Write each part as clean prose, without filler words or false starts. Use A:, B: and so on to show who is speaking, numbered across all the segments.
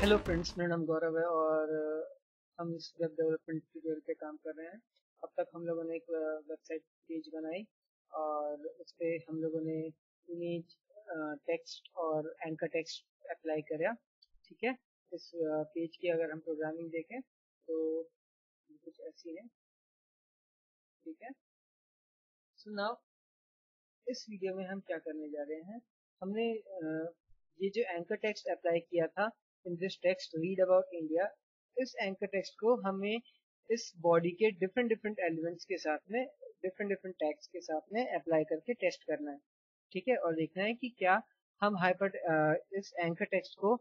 A: Hello friends, मेरा नाम गौरव है और हम इस वेब डेवलपमेंट ट्यूटोरियल पे काम कर रहे हैं। अब तक हम लोगों ने एक वेबसाइट पेज बनाई और उस पे हम लोगों ने इमेज, टेक्स्ट और एंकर टेक्स्ट अप्लाई करा। ठीक है, इस पेज की अगर हम प्रोग्रामिंग देखें तो ये कुछ ऐसी है। ठीक है, सो नाउ इस वीडियो में हम क्या करने जा रहे हैं। हमने ये जो एंकर टेक्स्ट अप्लाई किया था, in this text read about India, इस एंकर टेक्स्ट को हमें इस बॉडी के डिफरेंट डिफरेंट एलिमेंट्स के साथ में, डिफरेंट डिफरेंट टैग्स के साथ में अप्लाई करके टेस्ट करना है। ठीक है, और देखना है कि क्या हम इस एंकर टेक्स्ट को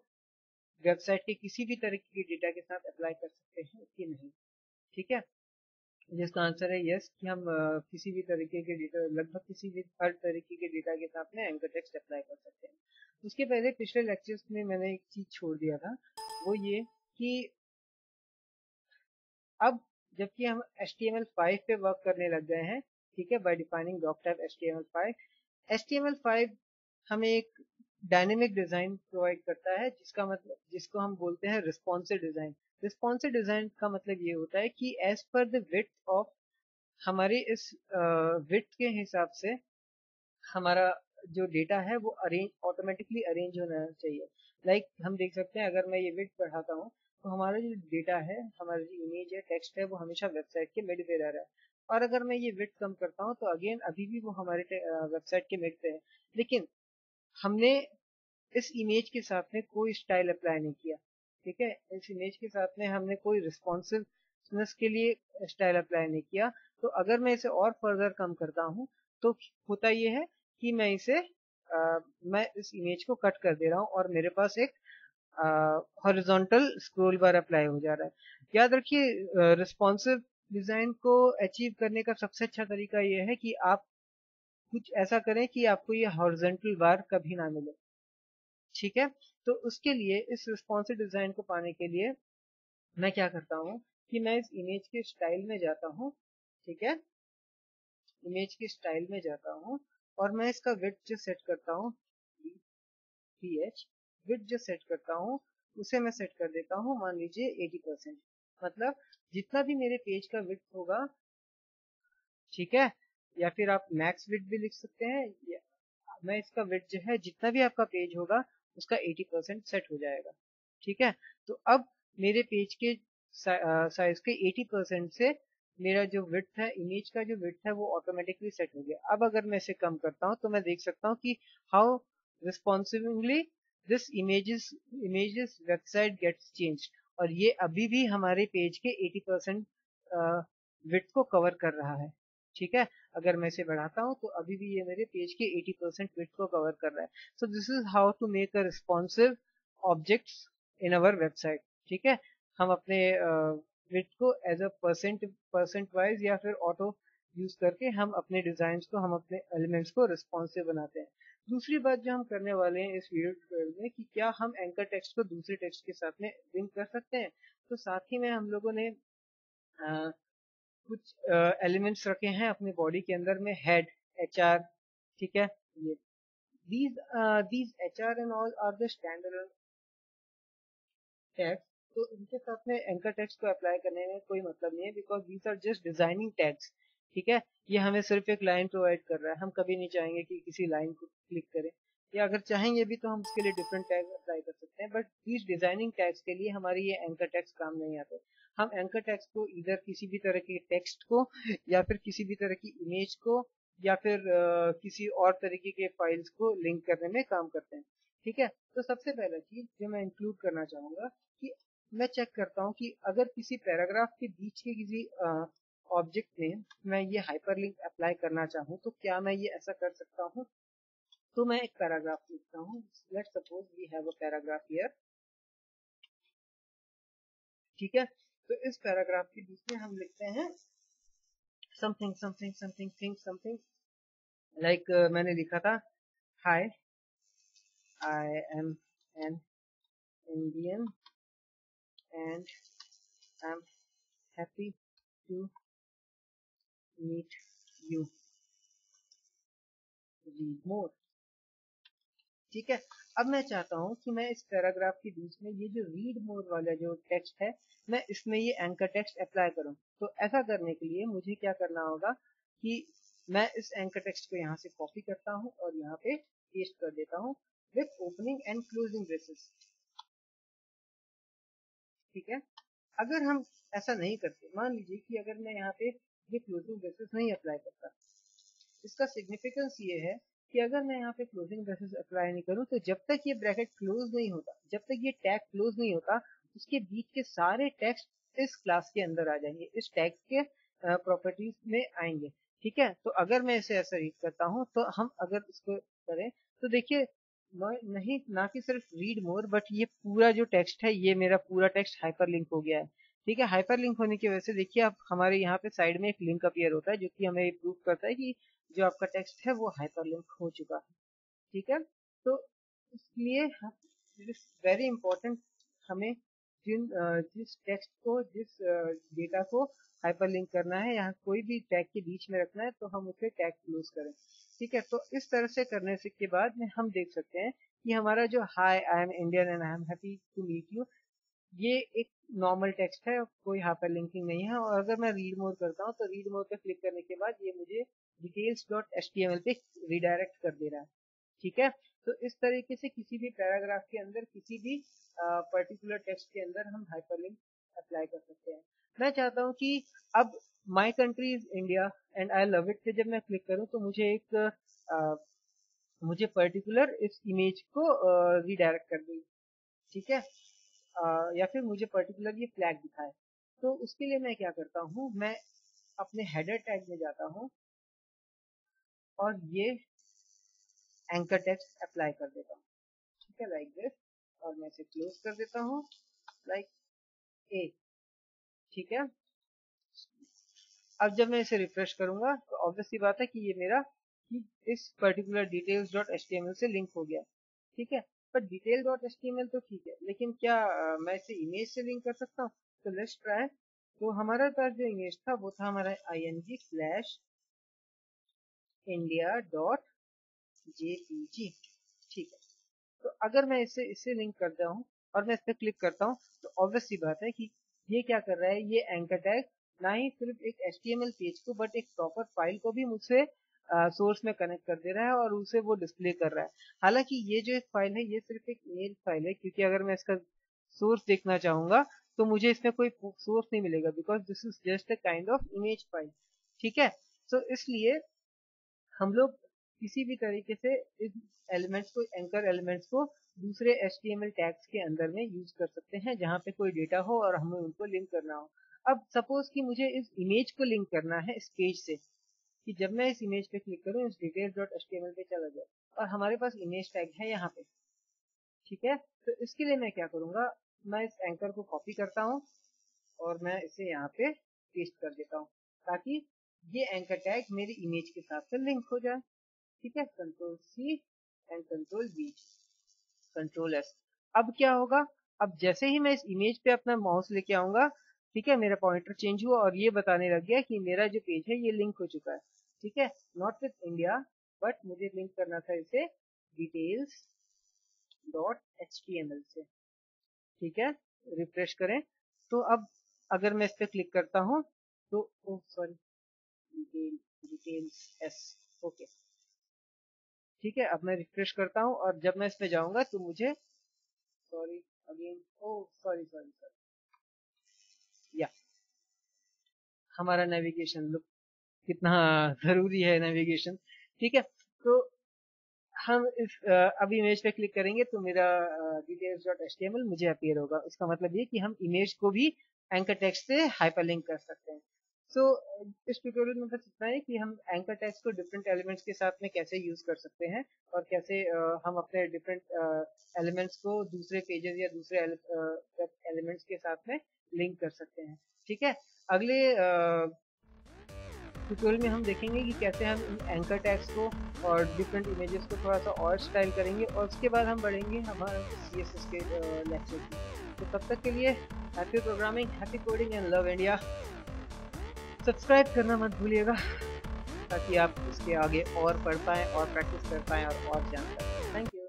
A: वेबसाइट के किसी भी तरह के डेटा के साथ अप्लाई कर सकते हैं कि नहीं। ठीक है, जिसका आंसर है यस, कि हम किसी भी तरीके के डेटा, लगभग किसी भी हर तरीके के डेटा के साथ में एंकर टेक्स्ट अप्लाई कर सकते हैं। उसके पहले पिछले लेक्चर्स में मैंने एक चीज छोड़ दिया था, वो ये कि अब जबकि हम HTML5 पे वर्क करने लग गए हैं, ठीक है, bye defining doc type HTML5 हमें एक डायनेमिक डिजाइन प्रोवाइड करता है, जिसका मतलब, जिसको हम बोलते हैं रिस्पॉन्सिव डिजाइन। रिस्पॉन्सिव डिजाइन का मतलब ये होता है कि as per the width of हमारी इस विड्थ के हिसाब से हमारा जो डेटा है वो अरेंज, ऑटोमेटिकली अरेंज होना चाहिए। लाइक हम देख सकते हैं, अगर मैं ये विड्थ बढ़ाता हूँ तो हमारा जो डेटा है, हमारा जो इमेज है, टेक्स्ट है, वो हमेशा वेबसाइट के मिड पे रह रहा है। और अगर मैं ये विड्थ कम करता हूँ तो अगेन अभी भी वो हमारे वेबसाइट के मिड पे है। लेकिन हमने इस इमेज के साथ में कोई स्टाइल अप्लाई नहीं किया। ठीक है, इस इमेज के साथ में हमने कोई रिस्पॉन्सिवनेस के लिए स्टाइल अप्लाई नहीं किया। तो अगर मैं इसे और फर्दर कम करता हूँ तो होता ये है कि मैं इस इमेज को कट कर दे रहा हूँ और मेरे पास एक हॉरिजॉन्टल स्क्रॉल बार अप्लाई हो जा रहा है। याद रखिए, रिस्पॉन्सिव डिजाइन को अचीव करने का सबसे अच्छा तरीका यह है कि आप कुछ ऐसा करें कि आपको ये हॉरिजॉन्टल बार कभी ना मिले। ठीक है, तो उसके लिए, इस रिस्पॉन्सिव डिजाइन को पाने के लिए मैं क्या करता हूँ कि मैं इस इमेज के स्टाइल में जाता हूँ। ठीक है, इमेज के स्टाइल में जाता हूँ और मैं इसका विड्थ जो सेट करता हूँ, विड्थ जो सेट करता हूँ उसे मैं सेट कर देता हूँ, मान लीजिए 80%। मतलब जितना भी मेरे पेज का विड्थ होगा, ठीक है, या फिर आप मैक्स विड्थ भी लिख सकते हैं, मैं इसका विड्थ जो है, जितना भी आपका पेज होगा उसका 80% सेट हो जाएगा। ठीक है, तो अब मेरे पेज के साइज के 80% से मेरा जो विड्थ है, इमेज का जो विड्थ है, वो ऑटोमेटिकली सेट हो गया। अब अगर मैं इसे कम करता हूँ तो मैं देख सकता हूँ कि how responsively this images website gets changed, और ये अभी भी हमारे पेज के 80% विड्थ को कवर कर रहा है। ठीक है, अगर मैं इसे बढ़ाता हूँ तो अभी भी ये मेरे पेज के 80% विड्थ को कवर कर रहा है। So this is how to make a responsive objects in our website. ठीक है, हम अपने विड्थ को एज अ परसेंट वाइज या फिर ऑटो यूज करके हम अपने डिजाइन को, हम अपने एलिमेंट्स को रिस्पॉन्सिव बनाते हैं। दूसरी बात जो हम करने वाले हैं इस वीडियो ट्यूटोरियल में, कि क्या हम एंकर टेक्स्ट को दूसरे टेक्स्ट के साथ में लिंक कर सकते हैं। तो साथ ही में हम लोगों ने कुछ एलिमेंट्स रखे हैं अपने बॉडी के अंदर में, हेड, HR। ठीक है, ये these HR and all are the standard tags. तो इनके साथ में एंकर टेक्स्ट को अप्लाई करने में कोई मतलब नहीं है, because these are just designing tags. ठीक है, ये हमें सिर्फ एक लाइन प्रोवाइड कर रहा है। हम कभी नहीं चाहेंगे कि किसी लाइन को क्लिक करें, या अगर चाहेंगे भी तो हम उसके लिए डिफरेंट टैग अप्लाई कर सकते हैं, बट दीज डिजाइनिंग टैग्स के लिए हमारी ये एंकर टैग्स काम नहीं आते। हम एंकर टैग्स को इधर किसी भी तरह के टेक्स्ट को, या फिर किसी भी तरह की इमेज को, या फिर किसी और तरीके के फाइल्स को लिंक करने में काम करते हैं। ठीक है, तो सबसे पहला चीज जो मैं इंक्लूड करना चाहूंगा कि मैं चेक करता हूँ कि अगर किसी पैराग्राफ के बीच के किसी ऑब्जेक्ट में मैं ये हाइपरलिंक अप्लाई करना चाहूँ तो क्या मैं ये ऐसा कर सकता हूँ। तो मैं एक पैराग्राफ लिखता हूँ। Let's suppose we have a paragraph here. ठीक है, तो इस पैराग्राफ के बीच में हम लिखते हैं something something something thing something, like मैंने लिखा था, hi, I am an Indian and I'm happy to meet you. Read more. ठीक है। अब मैं चाहता हूँ कि मैं इस पैराग्राफ के बीच में ये जो रीड मोर वाला जो टेक्स्ट है, मैं इसमें ये एंकर टेक्स्ट अप्लाई करूँ। तो ऐसा करने के लिए मुझे क्या करना होगा कि मैं इस एंकर टेक्स्ट को यहाँ से कॉपी करता हूँ और यहाँ पे पेस्ट कर देता हूँ with opening and closing braces. ठीक है। अगर हम ऐसा नहीं करते, मान लीजिए कि अगर मैं यहाँ पे ये क्लोजिंग ब्रेसेस नहीं अप्लाई करता, इसका सिग्निफिकेंस ये है कि अगर मैं यहाँ पे क्लोजिंग ब्रेसेस अप्लाई नहीं करूँ तो जब तक ये ब्रैकेट क्लोज नहीं होता, जब तक ये टैग क्लोज नहीं होता, उसके बीच के सारे टेक्स्ट इस क्लास के अंदर आ जाएंगे, इस टैग के प्रॉपर्टीज में आएंगे। ठीक है। तो अगर मैं इसे ऐसा रीड करता हूँ तो हम अगर इसको करें तो देखिए नहीं, ना कि सिर्फ रीड मोर, बट ये पूरा जो टेक्स्ट है, ये मेरा पूरा टेक्स्ट हाइपरलिंक हो गया है। ठीक है। हाइपरलिंक होने की वजह से देखिए आप हमारे यहाँ पे साइड में एक लिंक अपीयर होता है जो कि हमें प्रूव करता है कि जो आपका टेक्स्ट है वो हाइपरलिंक हो चुका है। ठीक है। तो इसलिए इट इज वेरी इंपॉर्टेंट हमें जिस टेक्स्ट को, जिस डेटा को हाइपरलिंक करना है, यहाँ कोई भी टैग के बीच में रखना है तो हम उसे टैग क्लोज करें। ठीक है। तो इस तरह से करने से के बाद में हम देख सकते हैं कि हमारा जो hi I am Indian and I am happy to meet you, ये एक नॉर्मल टेक्स्ट है, कोई हाइपरलिंकिंग नहीं है। और अगर मैं रीड मोर करता हूँ तो रीड मोर पे क्लिक करने के बाद ये मुझे details.html पे रिडायरेक्ट कर दे रहा है। ठीक है। तो इस तरीके से किसी भी पैराग्राफ के अंदर, किसी भी पर्टिकुलर टेक्स्ट के अंदर हम हाइपरलिंक अप्लाई कर सकते हैं। मैं चाहता हूँ कि अब my country is India and I love it पे जब मैं क्लिक करूँ तो मुझे मुझे पर्टिकुलर इस इमेज को रिडायरेक्ट कर दे। ठीक है। या फिर मुझे पर्टिकुलर ये फ्लैग दिखाए। तो उसके लिए मैं क्या करता हूँ, मैं अपने हेडर टैग में जाता हूँ और ये एंकर टेक्स्ट अप्लाई कर देता हूँ। ठीक है, लाइक दिस, और मैं इसे क्लोज कर देता हूँ लाइक ए। ठीक है। अब जब मैं इसे रिफ्रेश करूंगा तो ऑब्वियसली बात है कि ये मेरा इस पर्टिकुलर details.html से लिंक हो गया। ठीक है। पर detail.html तो ठीक है, लेकिन क्या मैं इसे इमेज से लिंक कर सकता हूँ? तो लेट्स ट्राई। तो हमारे पास जो इमेज था वो था हमारा ing/india.jpg। ठीक है। तो अगर मैं इससे लिंक करता हूँ और मैं इस पर क्लिक करता हूँ तो ऑब्वियसली बात है कि ये क्या कर रहा है, ये एंकर टैग ना ही सिर्फ एक HTML पेज को बट एक प्रॉपर फाइल को भी मुझसे सोर्स में कनेक्ट कर दे रहा है और उसे वो डिस्प्ले कर रहा है। हालांकि ये जो एक फाइल है ये सिर्फ एक इमेज फाइल है, क्योंकि अगर मैं इसका सोर्स देखना चाहूंगा तो मुझे इसमें कोई सोर्स नहीं मिलेगा, because this is just a kind of image file. ठीक है। सो इसलिए हम लोग किसी भी तरीके से इस एलिमेंट्स को, एंकर एलिमेंट्स को दूसरे HTML टैग्स के अंदर में यूज कर सकते हैं जहां पे कोई डेटा हो और हमें उनको लिंक करना हो। अब सपोज कि मुझे इस इमेज को लिंक करना है इस पेज से, कि जब मैं इस इमेज पे क्लिक करूं इस details.html पे चला जाए और हमारे पास इमेज टैग है यहाँ पे। ठीक है। तो इसके लिए मैं क्या करूंगा, मैं इस एंकर को कॉपी करता हूँ और मैं इसे यहाँ पे पेस्ट कर देता हूँ ताकि ये एंकर टैग मेरी इमेज के साथ से लिंक हो जाए। ठीक है। Control C and control V, control S। अब क्या होगा, अब जैसे ही मैं इस इमेज पे अपना माउस लेके आऊंगा, ठीक है, मेरा पॉइंटर चेंज हुआ और ये बताने लग गया कि मेरा जो पेज है ये लिंक हो चुका है। ठीक है। नॉट विथ इंडिया, बट मुझे लिंक करना था इसे details.html से। ठीक है। रिफ्रेश करें तो अब अगर मैं इस पे क्लिक करता हूँ तो सॉरी, डिटेल्स S। ओके। ठीक है। अब मैं रिफ्रेश करता हूँ और जब मैं इसमें जाऊंगा तो मुझे सॉरी अगेन, सॉरी या हमारा नेविगेशन लुक, कितना जरूरी है नेविगेशन। ठीक है। तो हम इस अब इमेज पे क्लिक करेंगे तो मेरा details.html मुझे अपीयर होगा। इसका मतलब ये कि हम इमेज को भी एंकर टेक्स्ट से हाइपरलिंक कर सकते हैं। सो इस ट्यूटोरियल में बस इतना ही कि हम एंकर टेक्स्ट को डिफरेंट एलिमेंट्स के साथ में कैसे यूज कर सकते हैं और कैसे हम अपने डिफरेंट एलिमेंट्स को दूसरे पेजेस या दूसरे एलिमेंट्स के साथ में लिंक कर सकते हैं। ठीक है। अगले ट्यूटोरियल में हम देखेंगे कि कैसे हम इन एंकर टैग्स को और डिफरेंट इमेजेस को थोड़ा सा और स्टाइल करेंगे और उसके बाद हम बढ़ेंगे हमारे CSS के लेक्चर की। तो तब तक के लिए happy programming, happy coding and love India. Subscribe करना मत भूलिएगा ताकि आप इसके आगे और पढ़ पाएँ और प्रैक्टिस कर पाएँ और जान पाएँ। Thank you.